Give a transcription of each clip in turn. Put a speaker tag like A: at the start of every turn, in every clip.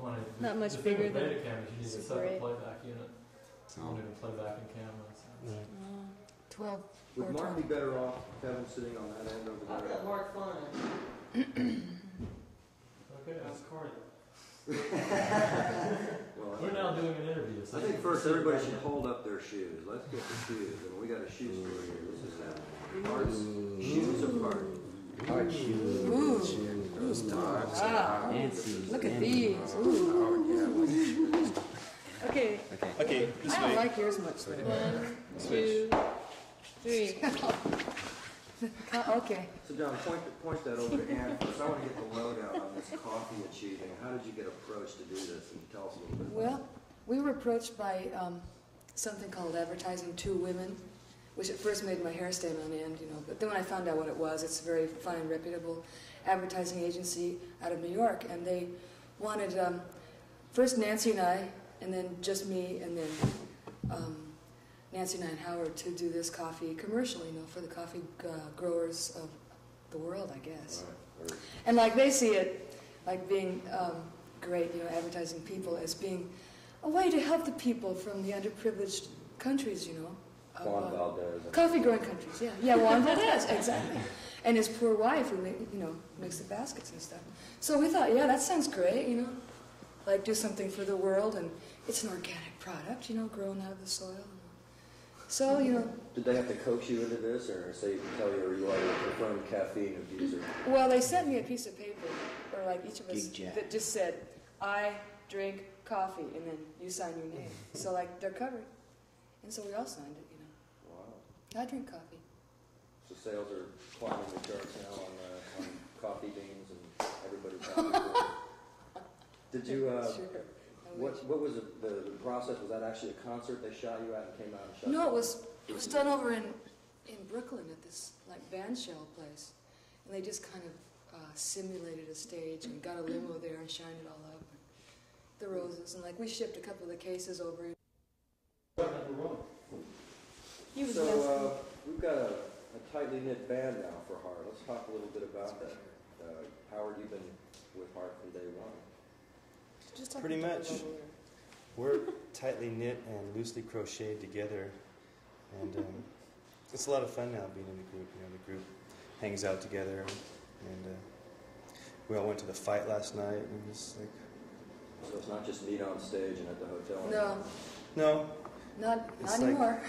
A: 20.
B: Not much
A: the
B: bigger
A: thing with
B: than
A: Betacam is you need a
B: Super
A: separate
B: 8.
A: playback unit. So you don't even play back in camera. So.
C: Right.
B: 12
D: Would
B: or
D: Mark
B: 20.
D: be better off, Kevin, sitting on that end over
E: I've
D: there?
E: got Mark Fine.
A: Okay, that's Corey.
D: Well,
A: We're now doing an interview. So
D: I think first everybody should hold up their shoes. Let's get the shoes. And we got a shoe store here. This is happening. Hearts, shoes apart.
C: Hard shoes.
B: Ooh.
C: Those dogs.
B: Wow. Look at these. Ooh. Okay.
C: Okay, this
B: I don't
C: way.
B: like yours much. Though. 1, 2, 3. Okay.
D: So John, point that over to Ann first. I want to get the lowdown on this coffee achieving. How did you get approached to do this? And tell us a little bit about
B: Well, we were approached by something called Advertising to Women, which at first made my hair stand on end, But then when I found out what it was, it's a very fine, reputable advertising agency out of New York, and they wanted first Nancy and I, and then just me, and then Nancy and I and Howard to do this coffee commercial, for the coffee growers of the world, I guess.
D: Right.
B: And like they see it, like being great, advertising people as being a way to help the people from the underprivileged countries,
D: Juan Valdez.
B: coffee growing countries, yeah, Juan Valdez, exactly, and his poor wife who makes the baskets and stuff. So we thought, yeah, that sounds great, like do something for the world, and it's an organic product, grown out of the soil. So,
D: Did they have to coax you into this, or tell you, or you are a confirmed caffeine abuser?
B: well, they sent me a piece of paper, or like each of us,
C: Gig Jack.
B: that just said, I drink coffee, and then you sign your name. So, like, they're covered. And so we all signed it,
D: Wow.
B: I drink coffee.
D: So sales are climbing the charts now on coffee beans and everybody's happy. Did you?
B: Sure.
D: What was the process? Was that actually a concert they shot you at and came out and shot?
B: No,
D: you?
B: it was done over in Brooklyn at this like bandshell place, and they just kind of simulated a stage and got a limo there and shined it all up, and the roses, and like we shipped a couple of the cases over. He was
D: So we've got a tightly knit band now for Heart. Let's talk a little bit about that. Howard, you've been with Heart from day one.
B: just talk
C: Pretty
B: about
C: much.
B: it over there.
C: We're tightly knit and loosely crocheted together, and it's a lot of fun now being in the group. The group hangs out together, and we all went to the fight last night, and it's like
D: So it's not just meet on stage and at the hotel.
B: No,
C: no,
B: not
C: It's like-
B: anymore.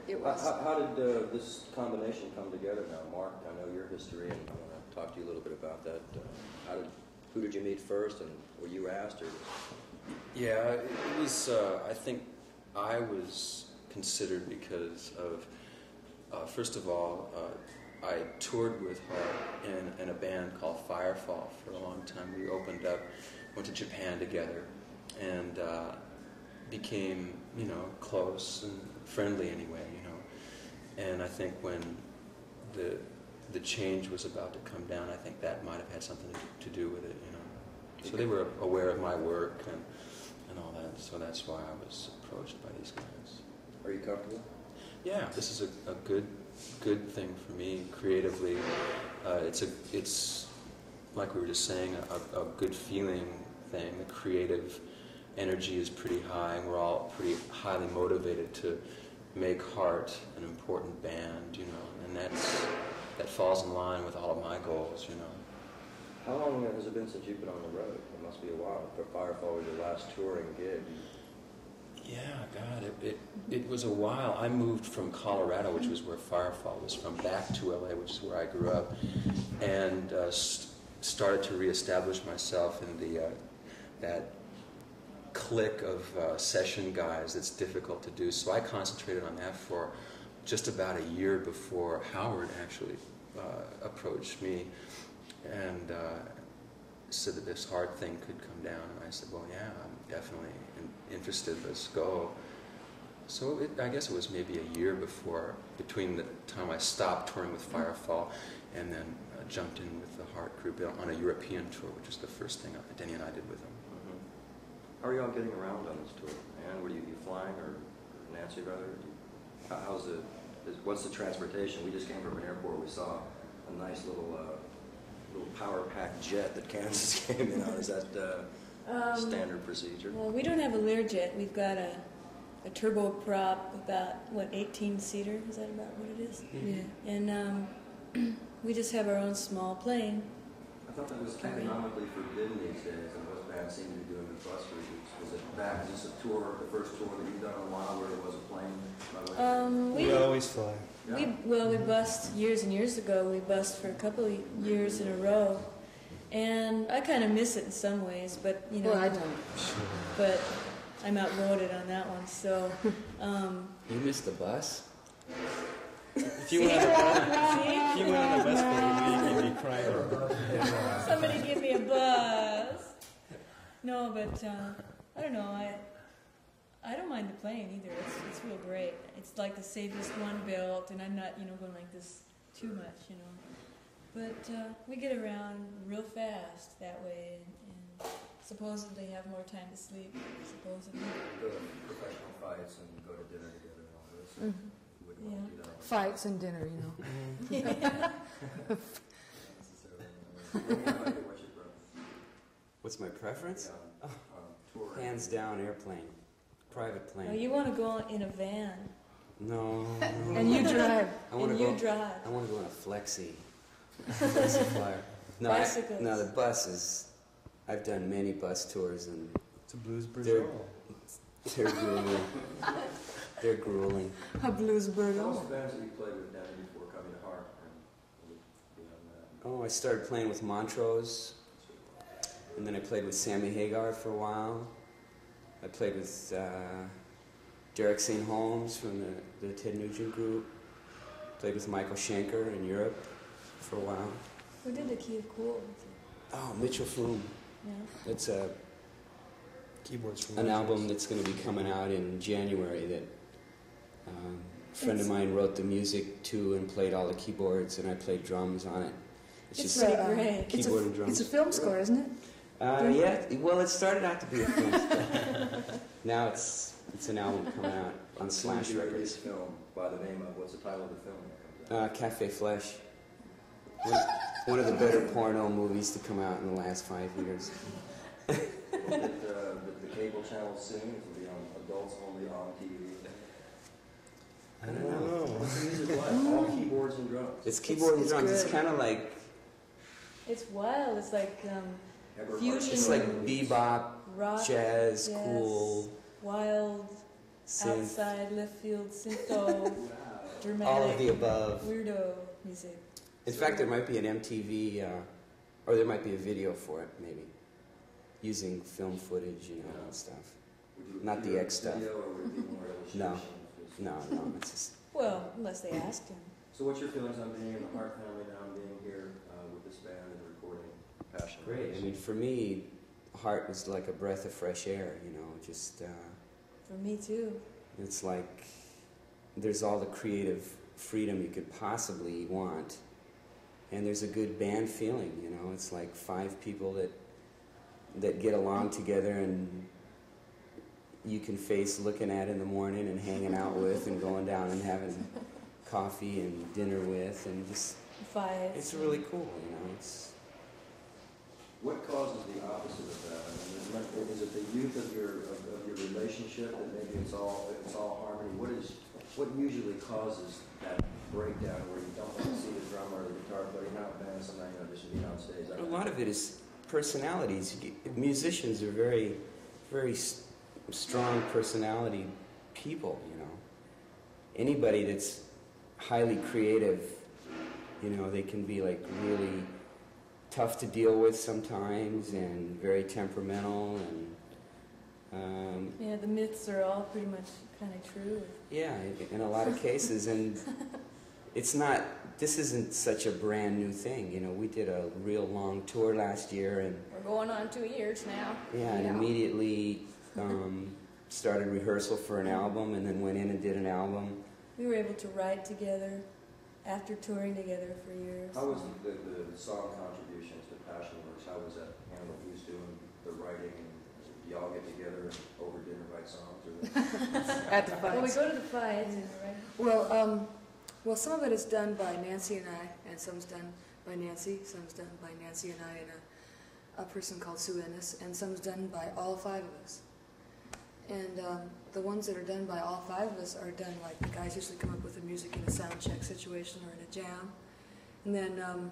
B: It was.
D: How did this combination come together now? Mark, I know your history, and I want to talk to you a little bit about that. Who did you meet first, and were you asked? Or?
F: Yeah, it was, I think I was considered because of, first of all, I toured with her in a band called Firefall for a long time. We opened up, went to Japan together, and became, close and friendly anyway, And I think when the change was about to come down, I think that might have had something to do with it, So they were aware of my work and all that, so that's why I was approached by these guys.
D: Are you comfortable?
F: Yeah, this is a good thing for me creatively. It's like we were just saying, a good feeling thing. The creative energy is pretty high, and we're all pretty highly motivated to make Heart an important band, and that falls in line with all of my goals,
D: How long has it been since you've been on the road? It must be a while. For Firefall was your last touring gig.
F: Yeah, God, it was a while. I moved from Colorado, which was where Firefall was from, back to LA, which is where I grew up, and started to reestablish myself in that clique of session guys that's difficult to do. So I concentrated on that for just about a year before Howard actually approached me and said that this Heart thing could come down. And I said, well, yeah, I'm definitely interested. Let's go. So I guess it was maybe a year between the time I stopped touring with Firefall and then jumped in with the Heart group on a European tour, which was the first thing Denny and I did with them.
D: How are you all getting around on this tour? Ann, were you flying, or Nancy rather? What's the transportation? We just came from an airport. We saw a nice little power pack jet that Kansas came in on. Is that standard procedure?
E: Well, we don't have a Learjet. We've got a turboprop, about, 18-seater? Is that about what it is?
B: Yeah.
E: And we just have our own small plane.
D: I thought that was economically forbidden these days, and most bands seem to be doing the bus routes. Was it back? Is this a tour, the first tour that you've done in a while, where there was a plane?
C: We always fly.
D: Yeah.
E: We bussed years and years ago. We bussed for a couple of years in a row, and I kind of miss it in some ways. But you know,
B: Well, I don't.
E: but I'm outvoted on that one. So,
F: You missed the bus?
C: If you went on the bus plane, you'd be crying.
E: somebody give me a buzz. No, but I don't know. I don't mind the plane either. It's real great. It's like the safest one built, and I'm not going like this too much, But we get around real fast that way, and supposedly have more time to sleep. Supposedly.
D: Go to professional fights and go to dinner together and all this. You wouldn't want to do that.
B: Fights and dinner,
G: What's my preference?
D: Yeah, tour.
G: Hands down, airplane. Private
E: No,
G: plane.
E: you want to go in a van,
G: No.
B: And you drive.
G: I want
E: and
G: to
E: you
G: go.
E: drive.
G: I want to go on a flexi. Flexi flyer. No,
E: Bicycles.
G: no, the bus is. I've done many bus tours and
C: It's a blues
G: They're-
C: Brazil.
G: they're grueling. They're grueling.
B: A blues
D: Most
B: burger.
D: bands that you played with down before coming to Heart, and beyond that.
G: Oh, I started playing with Montrose, and then I played with Sammy Hagar for a while. I played with Derek St. Holmes from the Ted Nugent group. Played with Michael Schenker in Europe for a while.
E: Who did the Key of Cool?
G: Oh, Mitchell Froome.
E: Yeah.
G: It's
C: Keyboards from
G: an
C: Montrose.
G: album that's going to be coming out in January that a friend of mine wrote the music to and played all the keyboards, and I played drums on it.
E: It's pretty great.
G: Keyboard and drums.
B: It's a film score, isn't it?
G: Yeah, well, it started out to be a film score. Now it's an album coming out on Slash
D: Your
G: Records.
D: latest film by the name of, what's the title of the film that comes out?
G: Cafe Flesh. One of the better porno movies to come out in the last 5 years.
D: The cable channel soon, it'll be on adults only on TV.
G: I don't know.
D: What's the music like? All keyboards and drums.
G: It's keyboard and
B: It's
G: drums. It's
B: good.
G: kind of like
E: It's wild. It's like
D: Ever
E: Fusion.
G: it's like bebop,
E: rock,
G: jazz,
E: yes,
G: cool,
E: wild,
G: synth,
E: outside, left field, syntho, dramatic,
G: all of the above.
E: weirdo music.
G: In fact, there might be an MTV, or there might be a video for it, maybe, using film footage, and stuff.
D: Would you
G: Not
D: do
G: the
D: a
G: X stuff.
D: video, or would it be more
G: No.
D: illustrations?
G: No, it's just
E: Well, unless they asked him.
D: So what's your feelings on being in the Heart family now and being here with this band and recording Passion?
G: great. I mean, for me, Heart was like a breath of fresh air, just,
E: For me too.
G: it's like there's all the creative freedom you could possibly want. And there's a good band feeling, it's like 5 people that get along together and you can face looking at in the morning and hanging out with and going down and having coffee and dinner with and just,
E: Fights.
G: it's really cool, it's...
D: What causes the opposite of that? I mean, is it the youth of your relationship that maybe it's all harmony? What usually causes that breakdown where you don't want to see the drummer or the guitar player not band, somebody just being on stage?
G: A lot of it is personalities. Musicians are very, very strong personality people, Anybody that's highly creative, they can be like really tough to deal with sometimes and very temperamental and
E: Yeah, the myths are all pretty much kind of true.
G: yeah, in a lot of cases. And this isn't such a brand new thing. We did a real long tour last year and
E: We're going on 2 years now.
G: and immediately started rehearsal for an album and then went in and did an album.
E: We were able to write together after touring together for years.
D: How was the song contributions to Passion Works? How was that handled? Who's doing the writing? Do y'all get together and over dinner write songs? Or
B: At the
E: Well, we
B: fights.
E: go to the fights and right.
B: Well, some of it is done by Nancy and I, and some's done by Nancy, some's done by Nancy and I, and a person called Sue Ennis, and some's done by all 5 of us. And the ones that are done by all 5 of us are done like the guys usually come up with the music in a sound check situation or in a jam, and then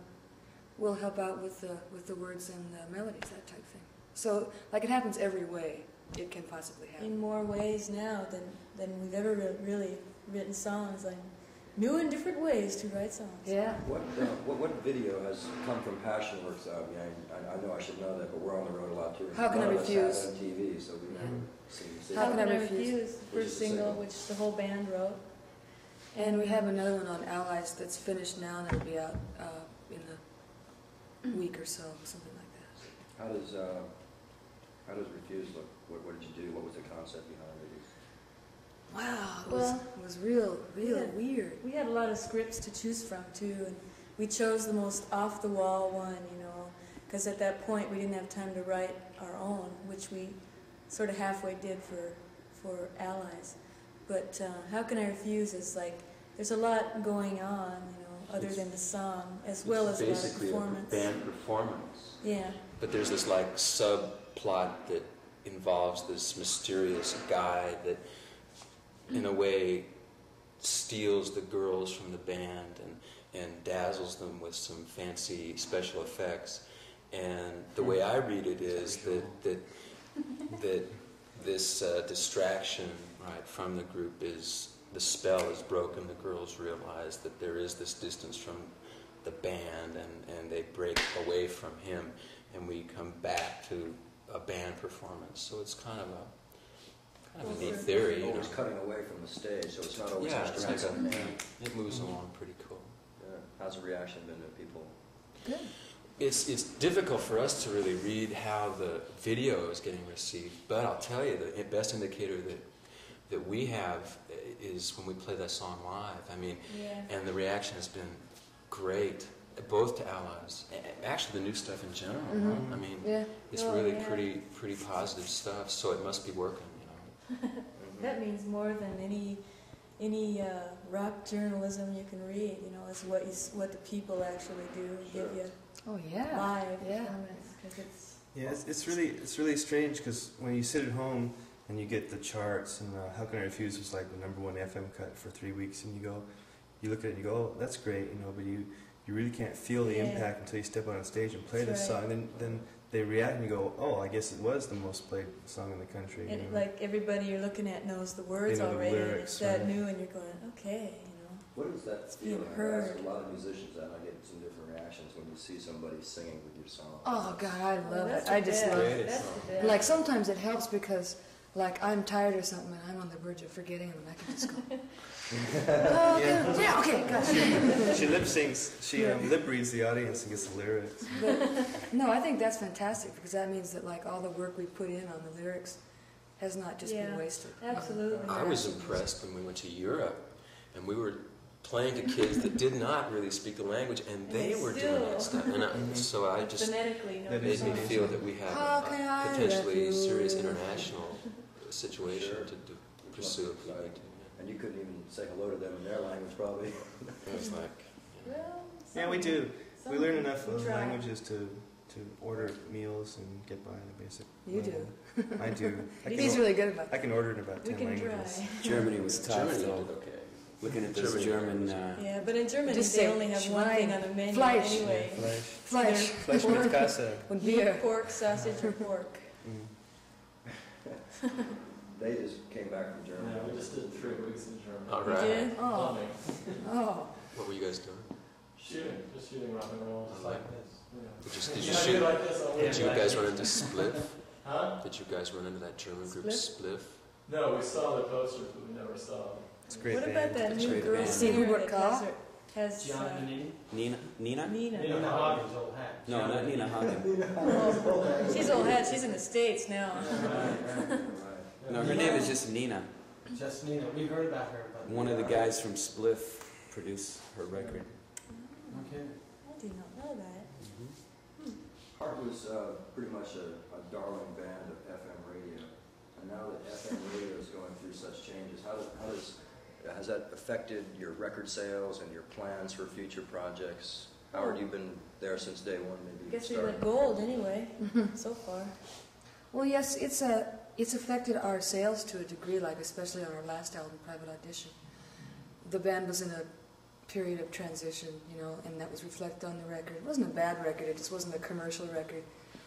B: we'll help out with the words and the melodies, that type thing. So like it happens every way it can possibly happen.
E: In more ways now than we've ever really written songs, like new and different ways to write songs.
B: Yeah.
D: What video has come from Passionworks? I mean, I know I should know that, but we're on the road a lot too.
B: How Can I Refuse?
D: On TV, so we never see
B: How
E: How
B: Can
E: Can
B: I
E: I
B: Refuse?
E: Refuse? The
D: Which is
E: first
D: the
E: single,
D: single.
E: which the whole band wrote.
B: And we have another one on Allies that's finished now, and it'll be out in a week or so, something like that.
D: How does Refuse look? What did you do? What was the concept behind it?
B: Wow,
E: Well,
B: it was real
E: yeah.
B: weird.
E: We had a lot of scripts to choose from too, and we chose the most off-the-wall one, because at that point we didn't have time to write our own, which we sort of halfway did for Allies. But How Can I Refuse is like, there's a lot going on, other
F: It's-
E: than the song, as well as a lot of
F: basically
E: performance.
F: a band performance.
E: Yeah,
F: But there's this like subplot that involves this mysterious guy that, in a way, steals the girls from the band and dazzles them with some fancy special effects. And the way I read it is that this distraction, right, from the group is the spell is broken. The girls realize that there is this distance from the band, and they break away from him, and we come back to a band performance. So it's kind of a neat theory,
D: Always cutting away from the stage, so it's not always
F: Yeah, it's like
D: distracting.
F: it moves along pretty cool.
D: Yeah. How's the reaction been to people?
B: Good.
F: It's difficult for us to really read how the video is getting received, but I'll tell you, the best indicator that we have is when we play that song live. I mean,
E: yeah.
F: and the reaction has been great, both to Allies, actually the new stuff in general.
B: Mhm.
F: I mean,
B: Yeah.
F: it's
E: Oh,
F: really
E: yeah.
F: pretty positive stuff, so it must be working,
E: That means more than any rock journalism you can read. Is what the people actually do give you
B: Oh yeah.
E: live
B: Yeah.
E: performance, because it's
C: Yeah, it's really strange because when you sit at home and you get the charts and How Can I Refuse was like the #1 FM cut for 3 weeks, and you look at it and you go, oh, that's great, but you really can't feel the
E: Yeah.
C: impact until you step on stage and play
E: That's
C: this
E: right.
C: song. Then they react and you go, oh, I guess it was the most played song in the country.
E: and like everybody you're looking at knows the words
C: They know the
E: already. and
C: lyrics,
E: it's that
C: right.
E: new, and you're going, okay,
D: What does that feel
E: being
D: like? I
E: heard.
D: ask a lot of musicians that, and I get some different reactions when you see somebody singing with your song.
B: Oh God, I love
E: that's
B: it.
E: the
B: I just
E: best.
B: love
F: Great.
B: it.
E: That's the best.
B: Like sometimes it helps because like I'm tired or something and I'm on the verge of forgetting and I can just go. Oh, okay. Yeah. Okay. Gotcha.
C: She lip syncs, she lip reads the audience and gets the lyrics.
B: But no, I think that's fantastic because that means that like all the work we put in on the lyrics has not just been
E: Yeah,
B: wasted.
E: absolutely.
F: I was impressed when we went to Europe, and we were playing to kids that did not really speak the language, and they were doing that stuff. And so I just
E: Phonetically,
C: That
F: made
C: is
F: me
C: amazing.
F: feel that we have
B: How can I
F: a potentially
B: refuse?
F: serious international situation
D: Sure.
F: to pursue if we need to.
D: And you couldn't even say hello to them in their language, probably.
F: It was like,
E: Well,
C: Yeah, we do. We learn enough
E: we
C: of
E: try.
C: languages to order meals and get by the basic.
B: You
C: level.
B: do.
C: I do.
B: He's really good about
C: I can order in about
E: We
C: 10
E: can
C: languages.
E: try.
G: Germany was tough,
F: Germany
G: though.
F: did okay.
G: Looking at those
F: Germany
G: German...
F: was-
E: Yeah, but in Germany
B: Just
E: they
B: say
E: only have one thing on the menu
B: Fleisch.
E: anyway.
C: Fleisch.
B: Fleisch.
C: Fleisch mit Käse.
B: When
E: Beef,
B: beer.
E: pork, sausage, or pork.
D: They just came back from Germany.
A: Yeah, we just did 3 weeks in Germany.
F: All
E: You
F: right.
E: did?
B: Oh.
A: Plumbing.
B: Oh.
F: What were you guys doing?
A: Just shooting rock and roll, just like this.
F: Did you
A: Yeah, I do
F: shoot?
A: like this, I'll
F: Did you
A: leave it
F: guys
A: like
F: run into Spliff?
A: Huh?
F: Did you guys run into that German group
E: Spliff?
F: Spliff?
A: No, we saw the posters, but we never saw them.
C: It's a great
E: What
C: band.
E: about that
G: It's
E: new
G: great
E: girl
G: band.
B: See
E: singer
B: Hubert
E: that
B: Kahl?
E: has
A: John Denini?
G: Nina?
E: Nina?
A: Nina Hagen's old hat.
G: No, not Nina Hagen.
E: Oh, she's old hat. She's in the States now.
D: Right.
G: No, her name is just Nina.
A: Just Nina. We heard about her. But
G: One of the guys from Spliff produced her record.
A: Okay.
E: I did not know that.
D: Heart was pretty much a darling band of FM radio. And now that FM radio is going through such changes, has that affected your record sales and your plans for future projects? Howard, you've been there since day one, maybe.
E: I guess we
D: started.
E: went gold anyway, so far.
B: Well, yes, it's affected our sales to a degree, like especially on our last album, Private Audition. The band was in a period of transition, you know, and that was reflected on the record. It wasn't a bad record, it just wasn't a commercial record.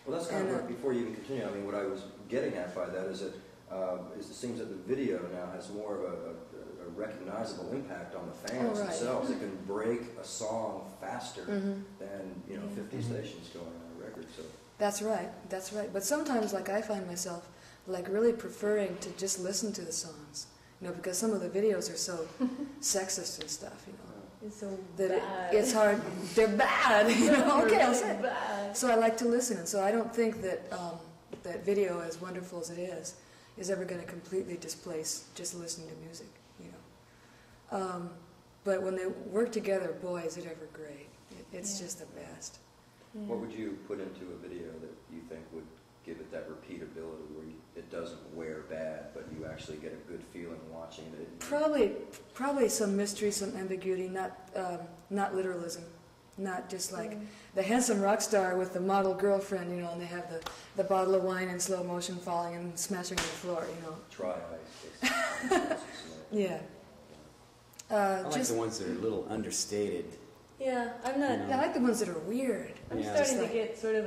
D: Well, that's kind of what, before you even continue, I mean, what I was getting at by that is that it seems that the video now has more of a recognizable impact on the fans
B: right.
D: themselves. It can break a song faster than, you know, 50
C: Mhm.
D: stations going on a record. So
B: That's right, that's right. But sometimes, like, I find myself, like, really preferring to just listen to the songs, you know, because some of the videos are so sexist and stuff, you know.
E: It's so
B: That
E: bad.
B: it's hard. They're bad, you know. Okay, I'll
E: Really
B: say it.
E: bad.
B: So I like to listen, and so I don't think that that video, as wonderful as it is ever going to completely displace just listening to music, you know. But when they work together, boy, is it ever great! It's
E: Yeah.
B: just the best.
D: what would you put into a video that you think would give it that repeatability where it doesn't wear bad, but you actually get a good feeling watching it?
B: Probably some mystery, some ambiguity, not literalism, not just like the handsome rock star with the model girlfriend, you know, and they have the bottle of wine in slow motion falling and smashing on the floor, you know.
D: Try ice.
B: Yeah.
G: I like
B: Just
G: the ones that are a little understated.
E: Yeah, I'm not.
G: You
B: I like the ones that are weird.
E: I'm
G: Yeah.
E: starting
B: Just
E: to get sort of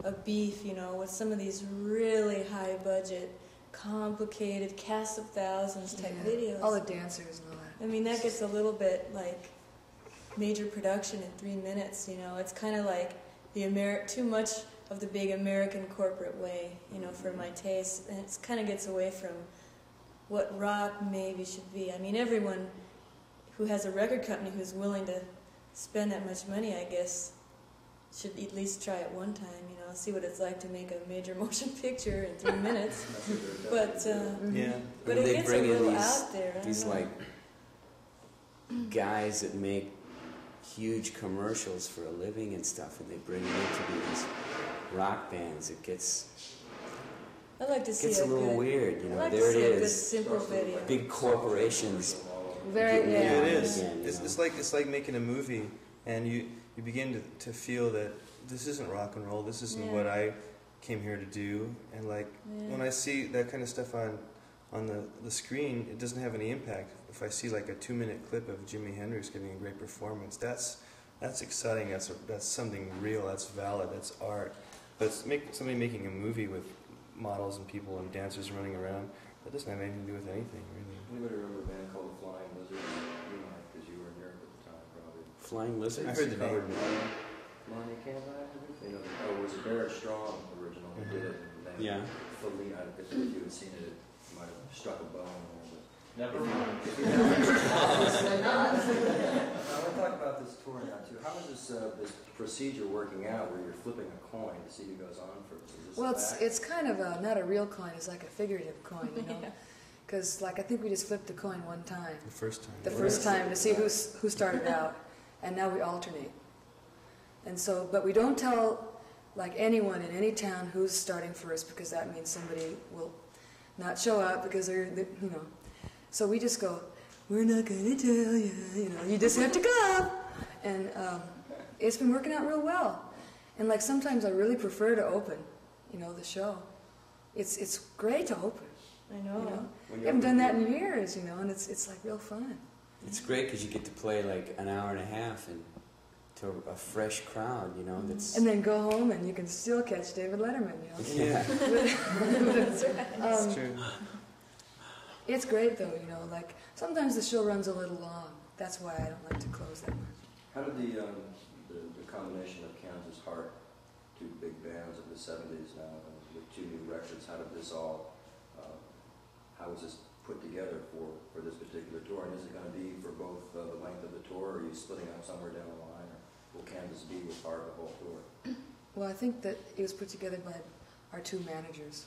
E: a beef, you know, with some of these really high budget, complicated, cast of thousands type
B: Yeah.
E: videos.
B: All the dancers and all that.
E: I mean, that gets a little bit like major production in 3 minutes, you know. It's kind of like too much of the big American corporate way, you know, for my taste. And it kind of gets away from what rock maybe should be. I mean, everyone who has a record company who's willing to spend that much money, I guess, should at least try it one time, you know, see what it's like to make a major motion picture in 3 minutes. But
C: Yeah.
E: but
G: When
E: it
G: they
E: gets a
G: bring in
E: little
G: these-
E: out there. I don't
G: These
E: know.
G: like guys that make huge commercials for a living and stuff, and they bring them in to do these rock bands. It gets
E: I like to see
G: a little
E: good,
G: weird, you know.
E: I like
G: There
E: to see
G: it
E: a good
G: is.
E: simple video.
G: Big corporations.
B: Very,
G: Yeah,
B: yeah.
C: It is.
G: again, you
C: It's,
G: know.
C: it's like making a movie, and you begin to feel that this isn't rock and roll. This isn't
E: Yeah.
C: what I came here to do. And like
E: Yeah.
C: when I see that kind of stuff on the screen, it doesn't have any impact. If I see like a 2-minute clip of Jimi Hendrix giving a great performance, that's exciting. That's something real. That's valid. That's art. But somebody making a movie with models and people and dancers running around, that doesn't have anything to do with anything, really.
D: Anybody remember a band called the Flying Lizards? You might, because you were in Europe at the time, probably.
G: Flying lizards.
C: I heard the name.
D: Money can't buy everything. You know, it was a Barrett Strong original who did it. And then
G: Yeah.
D: Fully, if you had seen it, it might have struck a bone.
A: Never mind.
D: I want to talk about this tour now too. How is this procedure working out where you're flipping a coin to see who goes on first? Is this
B: Well,
D: a fact?
B: it's kind of not a real coin. It's like a figurative coin, you know.
E: Yeah.
B: Because like I think we just flipped the coin one time,
C: The first time.
B: the first time to see who started out, and now we alternate. And so, but we don't tell like anyone in any town who's starting first, because that means somebody will not show up because you know. So we just go, we're not gonna tell you, you know. You just have to go, and it's been working out real well. And like sometimes I really prefer to open, you know, the show. It's great to open,
E: I
B: you
E: know.
B: know.
D: When
B: We
D: you
B: haven't done
D: open-
B: that in years, you know, and it's like real fun.
G: It's great because you get to play like an hour and a half and to a fresh crowd, you know. That's
B: And then go home and you can still catch David Letterman, you know.
G: yeah.
E: That's right.
C: That's true.
B: It's great though, you know, like sometimes the show runs a little long. That's why I don't like to close that much.
D: How did the combination of Kansas Heart, two big bands of the 70s now, and with 2 new records, how did this all, how was this put together for this particular tour? And is it going to be for both the length of the tour, or are you splitting up somewhere down the line, or will Kansas be with Heart the whole tour?
B: Well, I think that it was put together by our 2 managers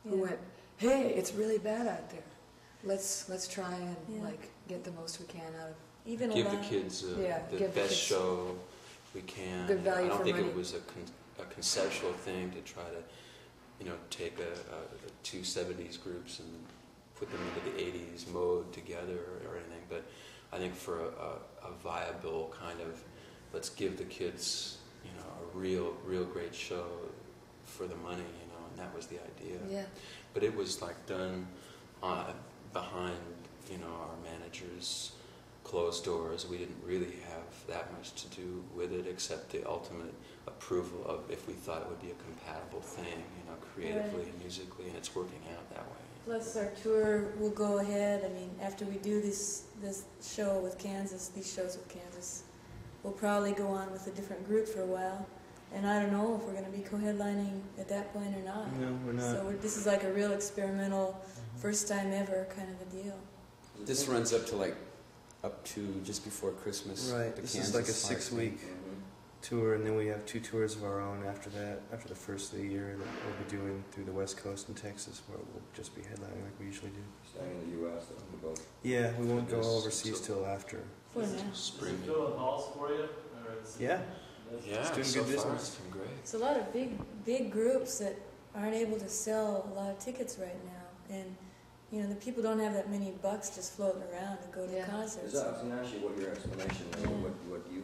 B: who
E: Yeah.
B: went, "Hey, it's really bad out there. Let's try and
E: Yeah.
B: like get the most we can out of."
E: Even
F: Give the
E: allow-
F: kids
B: Yeah,
F: the
B: give the
F: best
B: kids
F: show we can.
B: good value
F: I don't
B: for
F: think
B: money.
F: it was a conceptual thing to try to, you know, take the 2 70s groups and put them into the 80s mode together or anything. But I think for a viable kind of let's give the kids, you know, a real great show for the money, you know, and that was the idea.
B: Yeah.
F: But it was like done behind, you know, our managers' closed doors. We didn't really have that much to do with it except the ultimate approval of if we thought it would be a compatible thing, you know, creatively and musically, and it's working out that way.
E: Plus our tour will go ahead. I mean, after we do this show with Kansas, these shows with Kansas, we'll probably go on with a different group for a while. And I don't know if we're going to be co-headlining at that point or not.
C: No, we're not.
E: So this is like a real experimental, first time ever kind of a deal.
G: This runs up to just before Christmas.
C: Right.
G: the
C: This
G: Kansas
C: is like a
G: Park
C: 6-week tour, and then we have 2 tours of our own after that, after the first of the year that we'll be doing through the West Coast and Texas, where we'll just be headlining like we usually do.
D: Staying in the U.S. though, both.
C: Yeah, we won't go
F: Yes,
C: overseas
F: so-
C: till after.
E: For now.
A: Is
F: Spring.
A: it filling halls for you? Or is it
C: Yeah.
F: Yeah,
C: It's doing
F: so
C: good
F: far
C: business.
F: it's been great.
E: It's a lot of big groups that aren't able to sell a lot of tickets right now. And, you know, the people don't have that many bucks just floating around to go to
B: Yeah.
E: concerts.
D: I was going to ask you what your explanation is,
E: Yeah.
D: what you